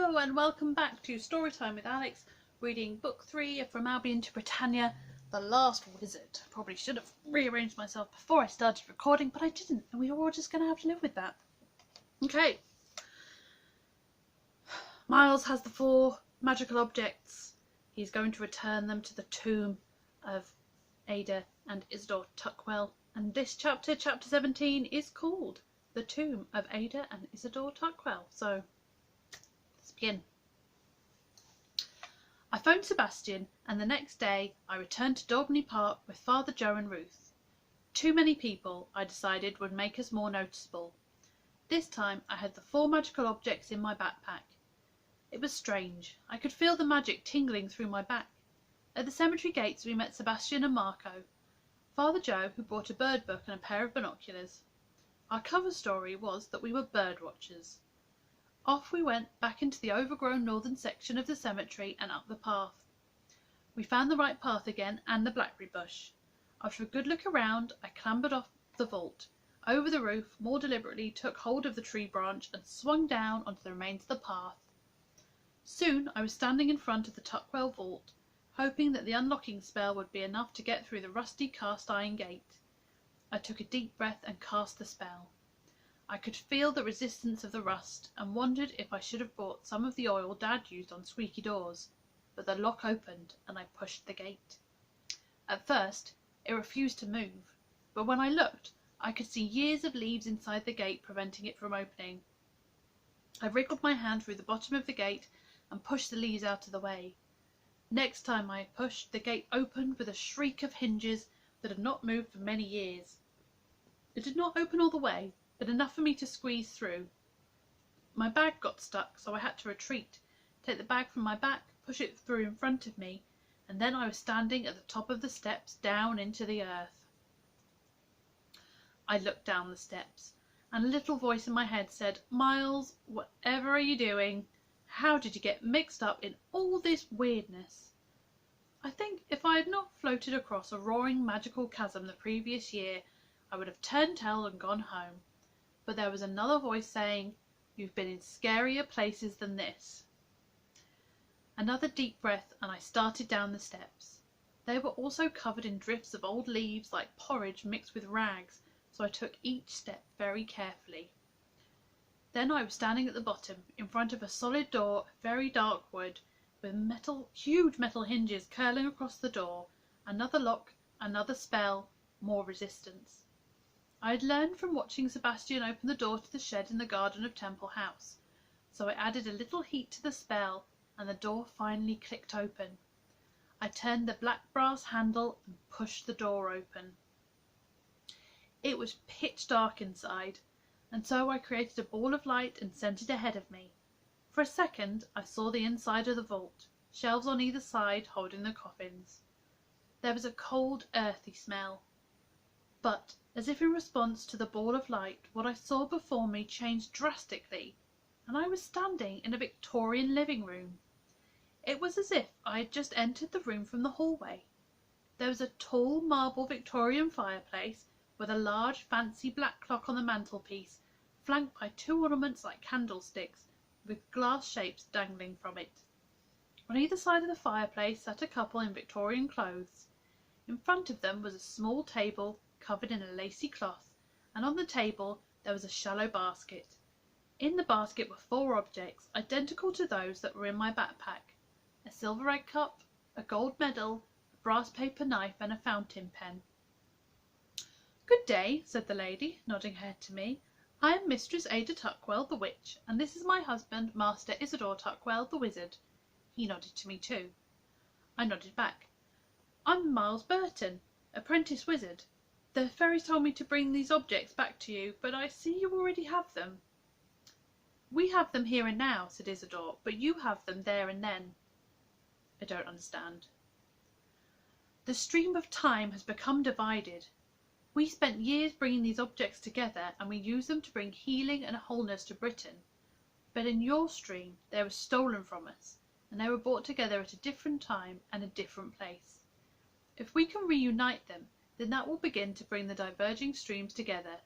Hello and welcome back to Storytime with Alex, reading book 3 from Allbyon to Britannia, The Last Wizard. Probably should have rearranged myself before I started recording, but I didn't, and we were all just going to have to live with that. Okay. Miles has the 4 magical objects. He's going to return them to the tomb of Ada and Isidore Tuckwell, and this chapter, chapter 17, is called The Tomb of Ada and Isidore Tuckwell. So let's begin. I phoned Sebastian, and the next day I returned to Daubeny Park with Father Joe and Ruth. Too many people, I decided, would make us more noticeable. This time I had the 4 magical objects in my backpack. It was strange. I could feel the magic tingling through my back. At the cemetery gates we met Sebastian and Marco. Father Joe, who brought a bird book and a pair of binoculars. Our cover story was that we were bird watchers. Off we went back into the overgrown northern section of the cemetery and up the path. We found the right path again and the blackberry bush. After a good look around, I clambered off the vault, over the roof, more deliberately took hold of the tree branch and swung down onto the remains of the path. Soon I was standing in front of the Tuckwell vault, hoping that the unlocking spell would be enough to get through the rusty cast-iron gate. I took a deep breath and cast the spell. I could feel the resistance of the rust and wondered if I should have brought some of the oil Dad used on squeaky doors, but the lock opened and I pushed the gate. At first it refused to move, but when I looked I could see years of leaves inside the gate preventing it from opening. I wriggled my hand through the bottom of the gate and pushed the leaves out of the way. Next time I pushed, the gate opened with a shriek of hinges that had not moved for many years. It did not open all the way, but enough for me to squeeze through. My bag got stuck, so I had to retreat, take the bag from my back, push it through in front of me, and then I was standing at the top of the steps down into the earth. I looked down the steps, and a little voice in my head said, "Miles, whatever are you doing? How did you get mixed up in all this weirdness?" I think if I had not floated across a roaring magical chasm the previous year, I would have turned tail and gone home. But there was another voice saying, "You've been in scarier places than this." Another deep breath and I started down the steps. They were also covered in drifts of old leaves like porridge mixed with rags, so I took each step very carefully. Then I was standing at the bottom, in front of a solid door of very dark wood, with huge metal hinges curling across the door. Another lock, another spell, more resistance. I had learned from watching Sebastian open the door to the shed in the garden of Temple House, so I added a little heat to the spell, and the door finally clicked open. I turned the black brass handle and pushed the door open. It was pitch dark inside, and so I created a ball of light and sent it ahead of me. For a second I saw the inside of the vault, shelves on either side holding the coffins. There was a cold, earthy smell. But, as if in response to the ball of light, what I saw before me changed drastically, and I was standing in a Victorian living room. It was as if I had just entered the room from the hallway. There was a tall marble Victorian fireplace with a large fancy black clock on the mantelpiece, flanked by 2 ornaments like candlesticks, with glass shapes dangling from it. On either side of the fireplace sat a couple in Victorian clothes. In front of them was a small table covered in a lacy cloth, and on the table there was a shallow basket. In the basket were 4 objects, identical to those that were in my backpack: a silver egg cup, a gold medal, a brass paper knife, and a fountain pen. "Good day," said the lady, nodding her head to me. "I am Mistress Ada Tuckwell, the witch, and this is my husband, Master Isidore Tuckwell, the wizard." He nodded to me too. I nodded back. "I'm Miles Burton, apprentice wizard. The fairies told me to bring these objects back to you, but I see you already have them." "We have them here and now," said Isidore, "but you have them there and then." "I don't understand." "The stream of time has become divided. We spent years bringing these objects together, and we used them to bring healing and wholeness to Britain. But in your stream they were stolen from us, and they were brought together at a different time and a different place. If we can reunite them, then that will begin to bring the diverging streams together.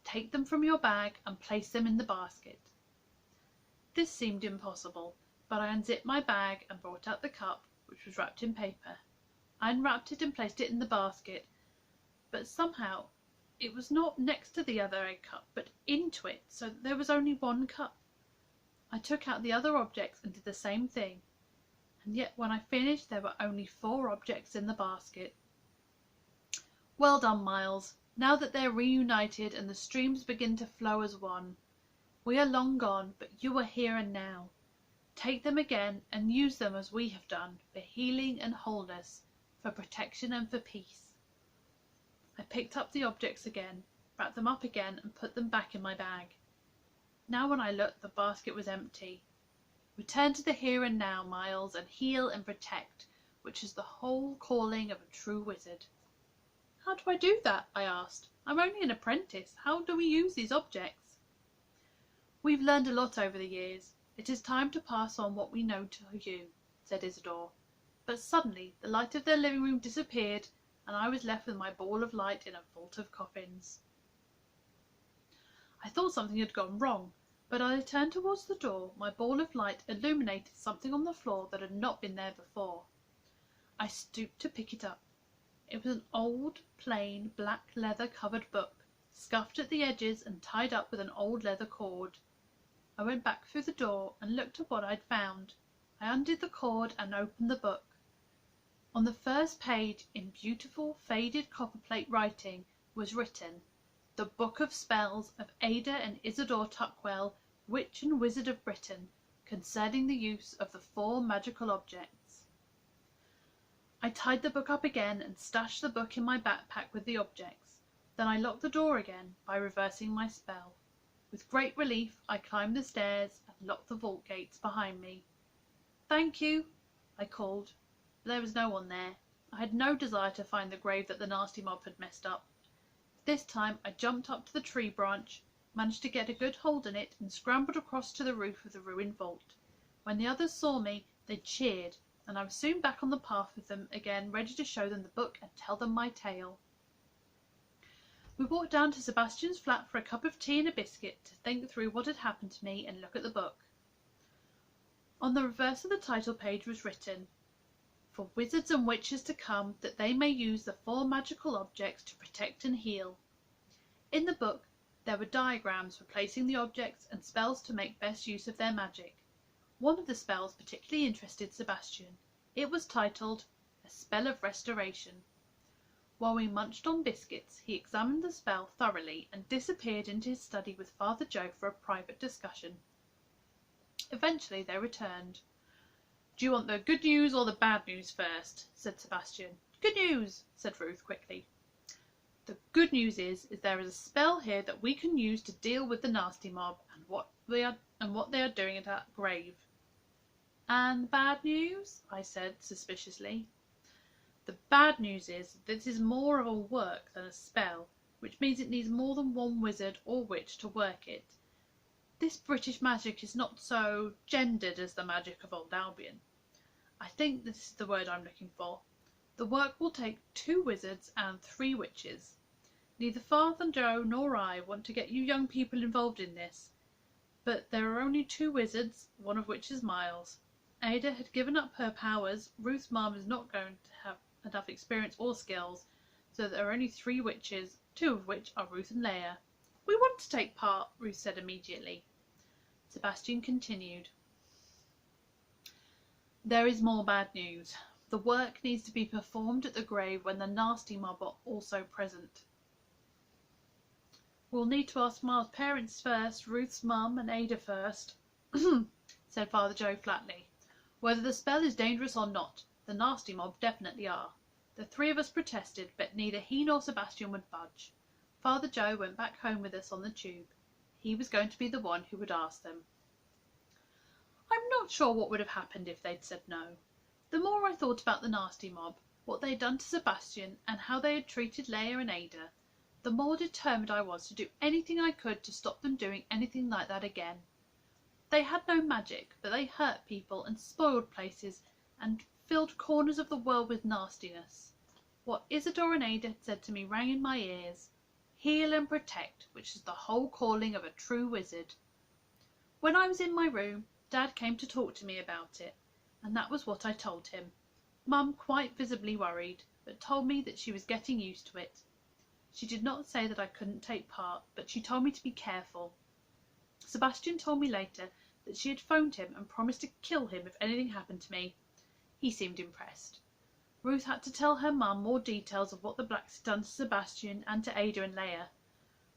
Take them from your bag and place them in the basket." This seemed impossible, but I unzipped my bag and brought out the cup, which was wrapped in paper. I unwrapped it and placed it in the basket, but somehow it was not next to the other egg cup, but into it, so that there was only one cup. I took out the other objects and did the same thing, and yet when I finished there were only 4 objects in the basket. Well done, Miles. Now that they're reunited and the streams begin to flow as one. We are long gone, but you are here and now. Take them again and use them as we have done, for healing and wholeness, for protection and for peace. I picked up the objects again, wrapped them up again and put them back in my bag. Now when I looked, the basket was empty. Return to the here and now, Miles, and heal and protect, which is the whole calling of a true wizard. How do I do that? I asked. I'm only an apprentice. How do we use these objects? We've learned a lot over the years. It is time to pass on what we know to you, said Isidore. But suddenly the light of their living room disappeared, and I was left with my ball of light in a vault of coffins. I thought something had gone wrong, but as I turned towards the door, my ball of light illuminated something on the floor that had not been there before. I stooped to pick it up. It was an old, plain, black leather-covered book, scuffed at the edges and tied up with an old leather cord. I went back through the door and looked at what I'd found. I undid the cord and opened the book. On the first page, in beautiful, faded copperplate writing, was written, "The Book of Spells of Ada and Isidore Tuckwell, Witch and Wizard of Britain, concerning the use of the 4 magical objects." I tied the book up again and stashed the book in my backpack with the objects. Then I locked the door again by reversing my spell. With great relief, I climbed the stairs and locked the vault gates behind me. "Thank you," I called, but there was no one there. I had no desire to find the grave that the nasty mob had messed up. This time I jumped up to the tree branch, managed to get a good hold in it, and scrambled across to the roof of the ruined vault. When the others saw me, they cheered, and I was soon back on the path with them again, ready to show them the book and tell them my tale. We walked down to Sebastian's flat for a cup of tea and a biscuit to think through what had happened to me and look at the book. On the reverse of the title page was written, "For wizards and witches to come, that they may use the 4 magical objects to protect and heal." In the book there were diagrams for placing the objects and spells to make best use of their magic. One of the spells particularly interested Sebastian. It was titled, "A Spell of Restoration." While we munched on biscuits, he examined the spell thoroughly and disappeared into his study with Father Joe for a private discussion. Eventually they returned. "Do you want the good news or the bad news first?" said Sebastian. "Good news," said Ruth quickly. "The good news is there is a spell here that we can use to deal with the nasty mob and what they are doing at our grave." "And the bad news?" I said suspiciously. "The bad news is that this is more of a work than a spell, which means it needs more than one wizard or witch to work it. This British magic is not so gendered as the magic of old Albion. I think this is the word I'm looking for. The work will take 2 wizards and 3 witches. Neither Father Joe nor I want to get you young people involved in this, but there are only 2 wizards, one of which is Miles. Ada had given up her powers. Ruth's mum is not going to have enough experience or skills, so there are only 3 witches, 2 of which are Ruth and Leia. We want to take part," Ruth said immediately. Sebastian continued. "There is more bad news. The work needs to be performed at the grave when the nasty mob are also present. We'll need to ask Miles' parents first, Ruth's mum and Ada first," said Father Joe flatly. "Whether the spell is dangerous or not, the nasty mob definitely are. The 3 of us protested, but neither he nor Sebastian would budge. Father Joe went back home with us on the tube. He was going to be the one who would ask them. I'm not sure what would have happened if they'd said no. The more I thought about the nasty mob, what they had done to Sebastian, and how they had treated Leia and Ada, the more determined I was to do anything I could to stop them doing anything like that again. They had no magic, but they hurt people and spoiled places and filled corners of the world with nastiness. What Isidore and Ada had said to me rang in my ears. Heal and protect, which is the whole calling of a true wizard. When I was in my room, Dad came to talk to me about it, and that was what I told him. Mum quite visibly worried, but told me that she was getting used to it. She did not say that I couldn't take part, but she told me to be careful. Sebastian told me later that she had phoned him and promised to kill him if anything happened to me. He seemed impressed. Ruth had to tell her mum more details of what the blacks had done to Sebastian and to Ada and Leah.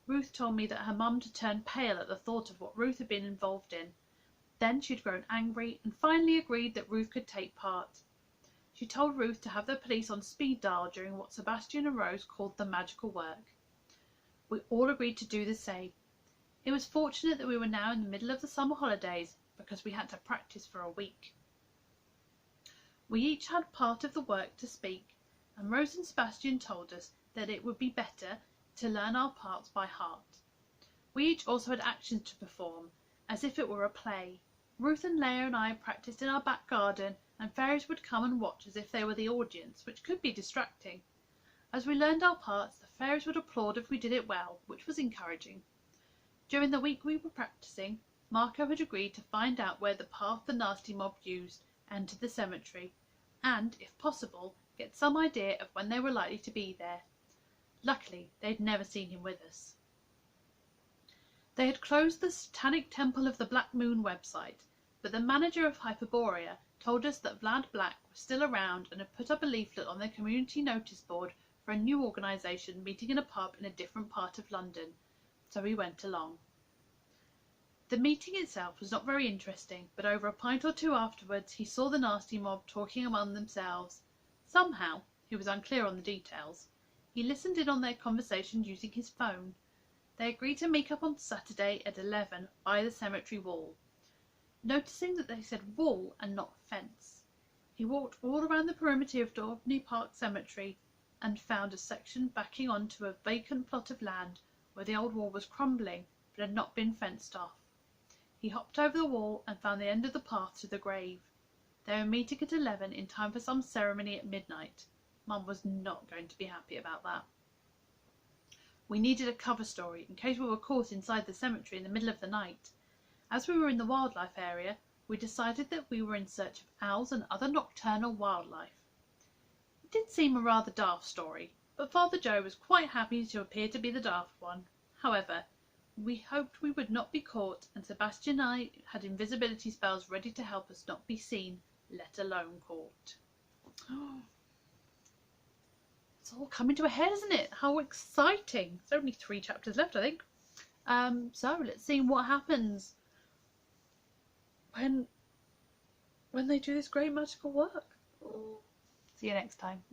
Ruth told me that her mum had turned pale at the thought of what Ruth had been involved in. Then she had grown angry and finally agreed that Ruth could take part. She told Ruth to have the police on speed dial during what Sebastian and Rose called the magical work. We all agreed to do the same. It was fortunate that we were now in the middle of the summer holidays, because we had to practice for a week. We each had part of the work to speak, and Rose and Sebastian told us that it would be better to learn our parts by heart. We each also had actions to perform, as if it were a play. Ruth and Leah and I practiced in our back garden, and fairies would come and watch as if they were the audience, which could be distracting. As we learned our parts, the fairies would applaud if we did it well, which was encouraging. During the week we were practicing, Marco had agreed to find out where the path the nasty mob used entered the cemetery, and, if possible, get some idea of when they were likely to be there. Luckily, they'd never seen him with us. They had closed the Satanic Temple of the Black Moon website, but the manager of Hyperborea told us that Vlad Black was still around and had put up a leaflet on their community notice board for a new organisation meeting in a pub in a different part of London, so we went along. The meeting itself was not very interesting, but over a pint or two afterwards he saw the nasty mob talking among themselves. Somehow, he was unclear on the details, he listened in on their conversation using his phone. They agreed to meet up on Saturday at 11 by the cemetery wall. Noticing that they said wall and not fence, he walked all around the perimeter of Daubney Park Cemetery and found a section backing onto a vacant plot of land where the old wall was crumbling but had not been fenced off. He hopped over the wall and found the end of the path to the grave. They were meeting at 11 in time for some ceremony at midnight. Mum was not going to be happy about that. We needed a cover story in case we were caught inside the cemetery in the middle of the night. As we were in the wildlife area, we decided that we were in search of owls and other nocturnal wildlife. It did seem a rather daft story, but Father Joe was quite happy to appear to be the daft one. However, we hoped we would not be caught, and Sebastian and I had invisibility spells ready to help us not be seen, let alone caught. It's all coming to a head, isn't it? How exciting! There's only 3 chapters left, I think. So let's see what happens when they do this great magical work. See you next time.